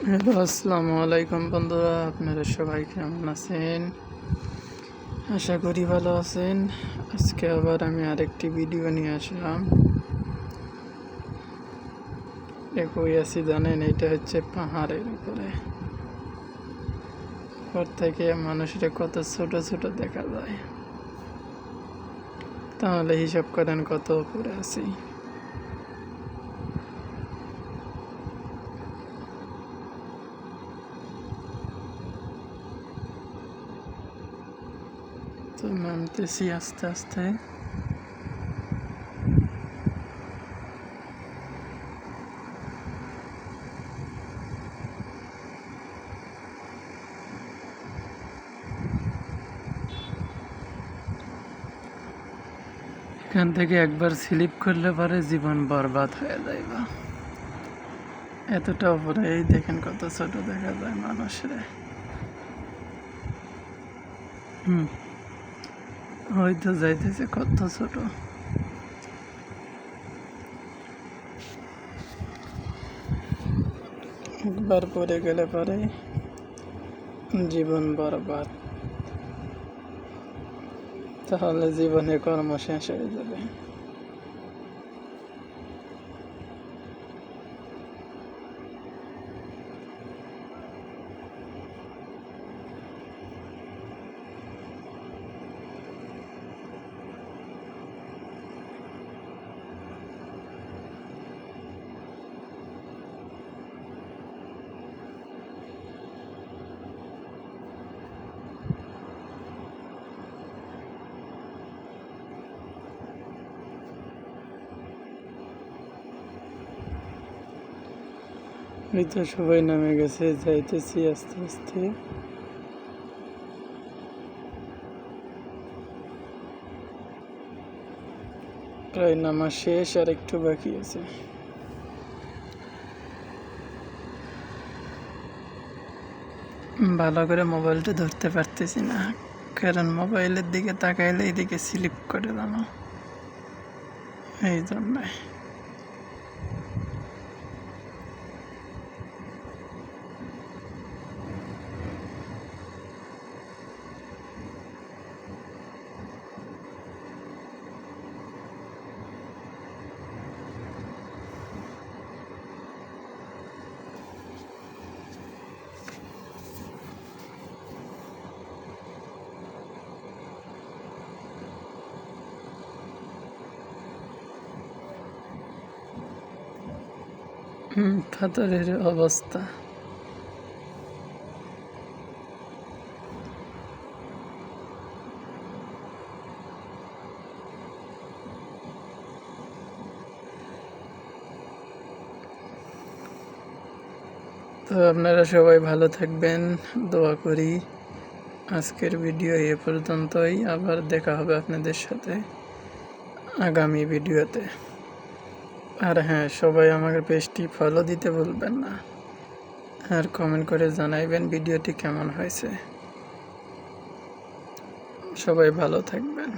Hello, আসসালামু আলাইকুম বন্ধুরা, আপনারা সবাই কেমন আছেন? আশা করি ভালো আছেন। আজকে আবার আমি আরেকটি ভিডিও নিয়ে আসলাম। কই আছি জানেন? এটা হচ্ছে পাহাড়ের উপরে। উপর থেকে মানুষের কত ছোট ছোট দেখা যায়, তাহলে হিসাব করেন কত উপরে আছি। তো নামতেছি আস্তে আস্তে। এখান থেকে একবার স্লিপ করলে পরে জীবন বরবাদ হয়ে যাইবা। এতটা উপরে, এই দেখেন কত ছোট দেখা যায় মানুষের। হয়তো যাইতেছে কত ছোট। একবার পরে গেলে পরে জীবন বরবাদ, তাহলে জীবনে কর্ম শেষ হয়ে যাবে। এই তো সবাই নামে গেছে, যাইতেছি আস্তে আস্তে। প্রায় নামা শেষ, আর একটু বাকি আছে। ভালো করে মোবাইলটা ধরতে পারতেছি না, কারণ মোবাইলের দিকে তাকাইলে এদিকে স্লিপ করে দানো, এই জন্য। পাথরের অবস্থা। তো আপনারা সবাই ভালো থাকবেন, দোয়া করি। আজকের ভিডিও এ পর্যন্তই, আবার দেখা হবে আপনাদের সাথে আগামী ভিডিওতে। আর হ্যাঁ, সবাই আমার পেজটি ফলো দিতে ভুলবেন না, আর কমেন্ট করে জানাইবেন ভিডিওটি কেমন হয়েছে। সবাই ভালো থাকবেন।